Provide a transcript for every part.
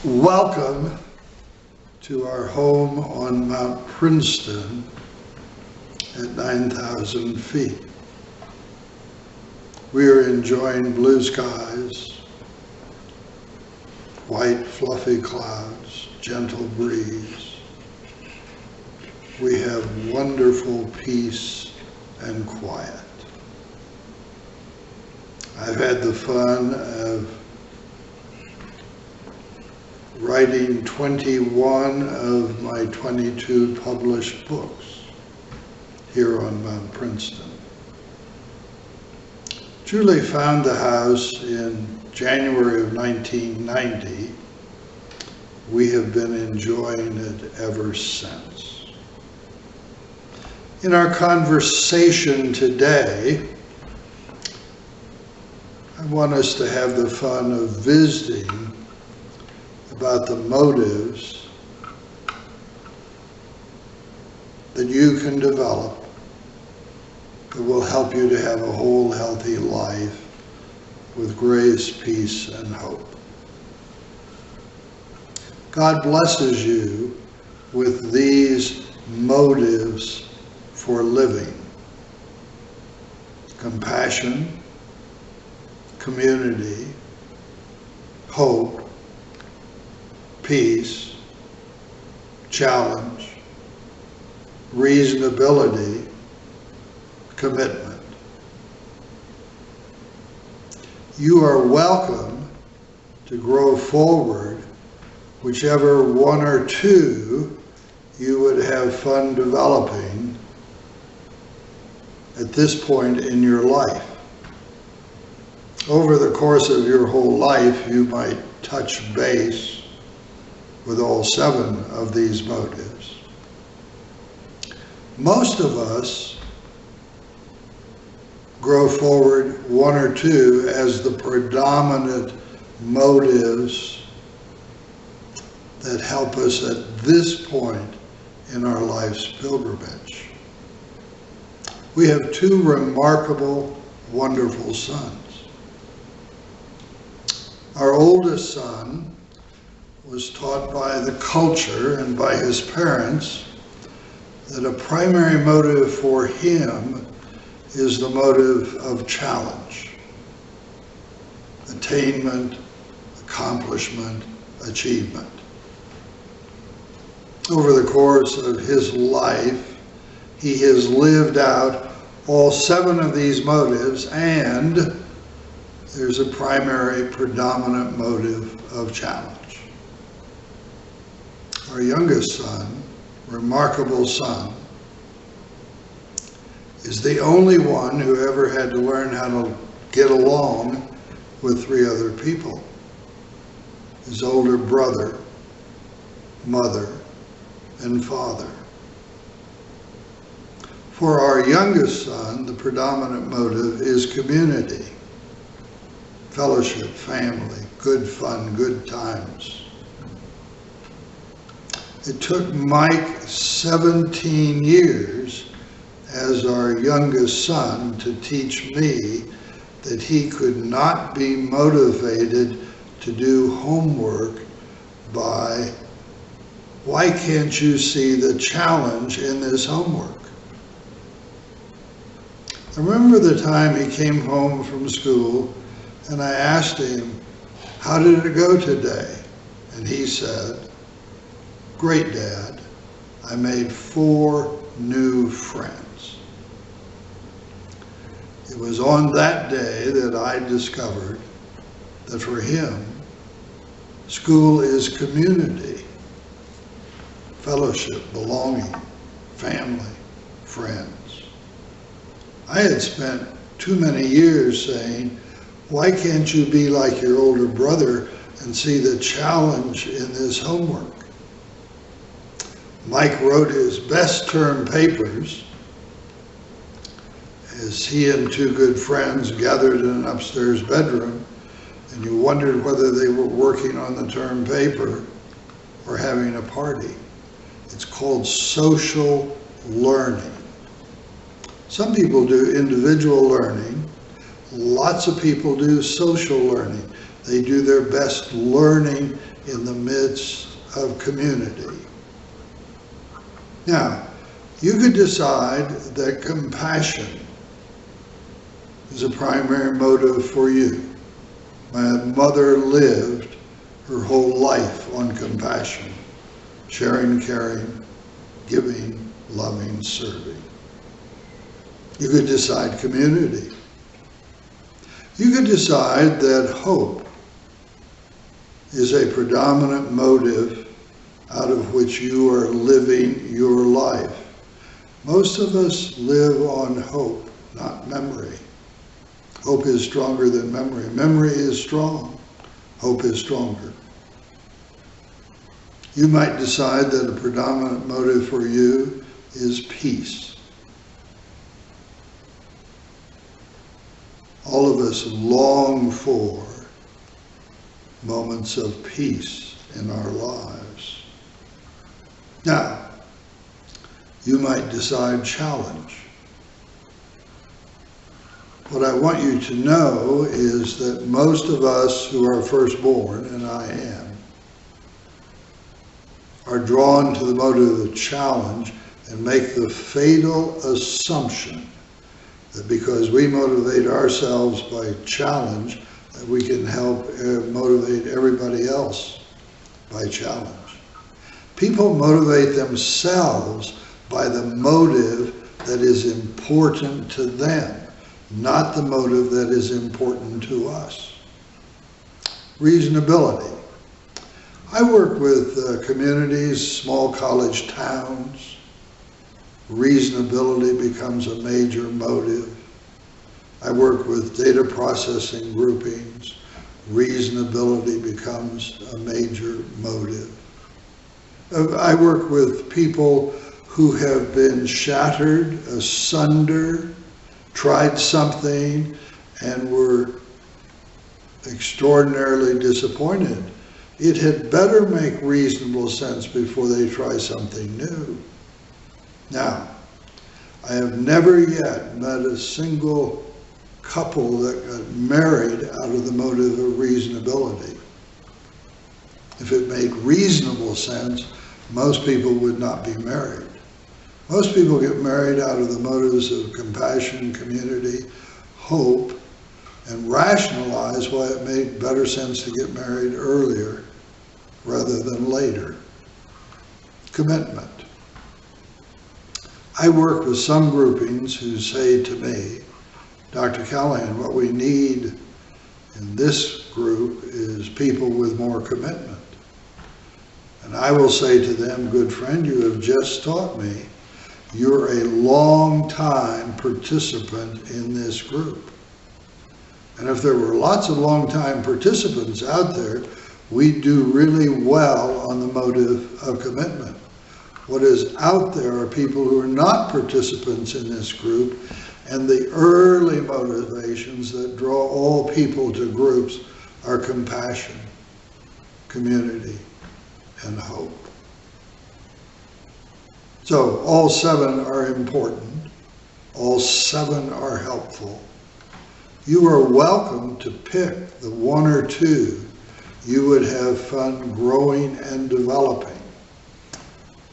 Welcome to our home on Mount Princeton at 9,000 feet. We are enjoying blue skies, white fluffy clouds, gentle breeze. We have wonderful peace and quiet. I've had the fun of writing 21 of my 22 published books here on Mount Princeton. Julie found the house in January of 1990. We have been enjoying it ever since. In our conversation today, I want us to have the fun of visiting about the motives that you can develop that will help you to have a whole, healthy life with grace, peace, and hope. God blesses you with these motives for living: compassion, community, hope, peace, challenge, reasonability, commitment. You are welcome to grow forward whichever one or two you would have fun developing at this point in your life. Over the course of your whole life, you might touch base with all 7 of these motives. Most of us grow forward 1 or 2 as the predominant motives that help us at this point in our life's pilgrimage. We have 2 remarkable, wonderful sons. Our oldest son was taught by the culture and by his parents that a primary motive for him is the motive of challenge, attainment, accomplishment, achievement. Over the course of his life, he has lived out all 7 of these motives, and there's a primary, predominant motive of challenge. Our youngest son, remarkable son, is the only one who ever had to learn how to get along with 3 other people: his older brother, mother, and father. For our youngest son, the predominant motive is community, fellowship, family, good fun, good times. It took Mike 17 years as our youngest son to teach me that he could not be motivated to do homework by, "Why can't you see the challenge in this homework?" I remember the time he came home from school and I asked him, "How did it go today?" And he said, "Great, Dad. I made 4 new friends." It was on that day that I discovered that for him, school is community, fellowship, belonging, family, friends. I had spent too many years saying, "Why can't you be like your older brother and see the challenge in this homework?" Mike wrote his best term papers as he and 2 good friends gathered in an upstairs bedroom, and you wondered whether they were working on the term paper or having a party. It's called social learning. Some people do individual learning, Lots of people do social learning. They do their best learning in the midst of community. Now, you could decide that compassion is a primary motive for you. My mother lived her whole life on compassion, sharing, caring, giving, loving, serving. You could decide community. You could decide that hope is a predominant motive out of which you are living your life. Most of us live on hope, not memory. Hope is stronger than memory. Memory is strong. Hope is stronger. You might decide that a predominant motive for you is peace. All of us long for moments of peace in our lives. Now, you might decide challenge. What I want you to know is that most of us who are firstborn, and I am, are drawn to the motive of challenge and make the fatal assumption that because we motivate ourselves by challenge, that we can help motivate everybody else by challenge. People motivate themselves by the motive that is important to them, not the motive that is important to us. Reasonability. I work with communities, small college towns. Reasonability becomes a major motive. I work with data processing groupings. Reasonability becomes a major motive. I work with people who have been shattered, asunder, tried something, and were extraordinarily disappointed. It had better make reasonable sense before they try something new. Now, I have never yet met a single couple that got married out of the motive of reasonability. If it made reasonable sense, most people would not be married. Most people get married out of the motives of compassion, community, hope, and rationalize why it made better sense to get married earlier rather than later. Commitment. I work with some groupings who say to me, Dr. Callahan, what we need in this group is people with more commitment. And I will say to them, good friend, you have just taught me you're a long-time participant in this group. And if there were lots of long-time participants out there, we'd do really well on the motive of commitment. What is out there are people who are not participants in this group, and the early motivations that draw all people to groups are compassion, community, and hope. So all 7 are important. All 7 are helpful. You are welcome to pick the 1 or 2 you would have fun growing and developing.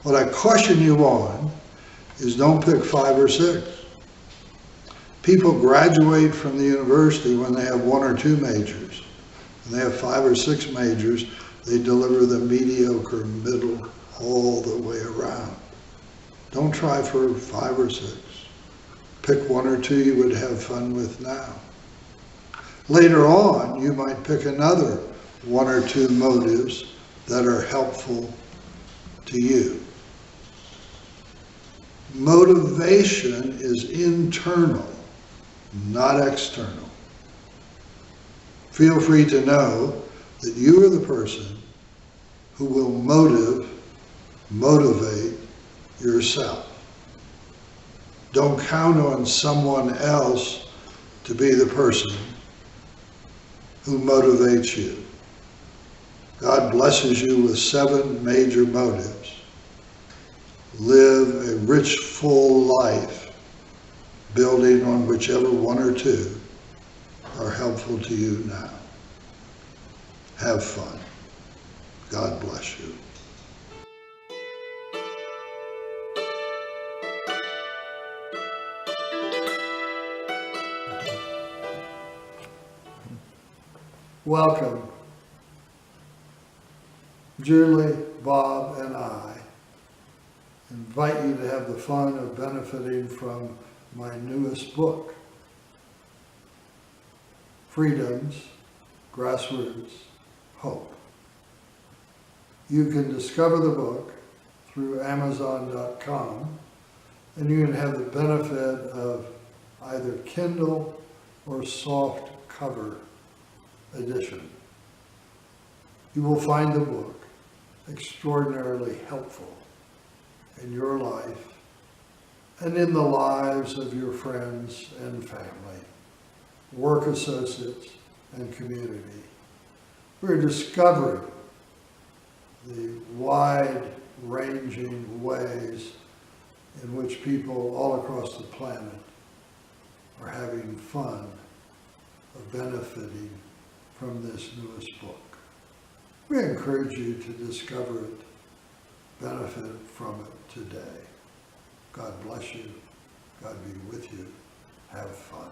What I caution you on is don't pick 5 or 6. People graduate from the university when they have 1 or 2 majors. When they have 5 or 6 majors, they deliver the mediocre middle all the way around. Don't try for 5 or 6. Pick 1 or 2 you would have fun with now. Later on, you might pick another 1 or 2 motives that are helpful to you. Motivation is internal, not external. Feel free to know that you are the person who will motivate yourself. Don't count on someone else to be the person who motivates you. God blesses you with 7 major motives. Live a rich, full life, building on whichever 1 or 2 are helpful to you now. Have fun. God bless you. Welcome. Julie, Bob, and I invite you to have the fun of benefiting from my newest book, Freedoms, Grassroots, Hope. You can discover the book through Amazon.com, and you can have the benefit of either Kindle or soft cover edition. You will find the book extraordinarily helpful in your life and in the lives of your friends and family, work associates, and community. We're discovering the wide-ranging ways in which people all across the planet are having fun of benefiting from this newest book. We encourage you to discover it, benefit from it today. God bless you. God be with you. Have fun.